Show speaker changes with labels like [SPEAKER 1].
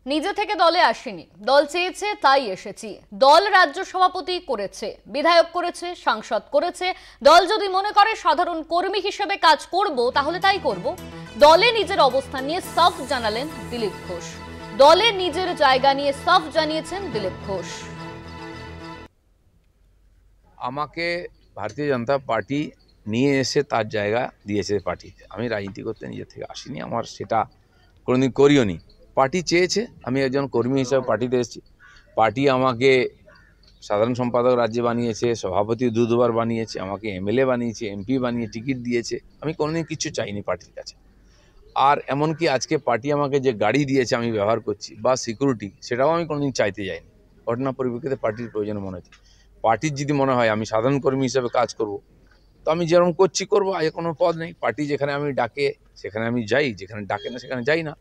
[SPEAKER 1] নিজে থেকে দলে আসেনি, দল চেয়েছে তাই এসেছি। দল রাজ্য সভাপতি করেছে, বিধায়ক করেছে, সাংসদ করেছে। দল যদি মনে করে সাধারণ কর্মী হিসেবে কাজ করব তাহলে তাই করব। দলে নিজের অবস্থান নিয়ে সাফ জানালেন দিলীপ ঘোষ। দলে নিজের জায়গা নিয়ে সাফ জানিয়েছেন দিলীপ ঘোষ।
[SPEAKER 2] আমাকে ভারতীয় জনতা পার্টি নিয়ে এসে তার জায়গা দিয়েছে পার্টিতে। আমি রাজনীতি করতে নিজে থেকে আসিনি, আমার সেটা কোনোদিন করিও নি। পার্টি চেয়েছে, আমি একজন কর্মী হিসাবে পার্টিতে এসেছি। পার্টি আমাকে সাধারণ সম্পাদক রাজ্যে বানিয়েছে, সভাপতি দুবার বানিয়েছে, আমাকে এমএলএ বানিয়েছে, এমপি বানিয়ে টিকিট দিয়েছে। আমি কোনোদিন কিছু চাইনি পার্টির কাছে। আর এমনকি আজকে পার্টি আমাকে যে গাড়ি দিয়েছে আমি ব্যবহার করছি বা সিকিউরিটি, সেটাও আমি কোনোদিন চাইতে যাইনি। ঘটনা পরিপ্রেক্ষিতে পার্টির প্রয়োজন মনে হচ্ছে। পার্টির যদি মনে হয় আমি সাধারণ কর্মী হিসেবে কাজ করব, তো আমি যেরকম করছি করবো, আগে কোনো পদ নেই। পার্টি যেখানে আমি ডাকে সেখানে আমি যাই, যেখানে ডাকে না সেখানে যাই না।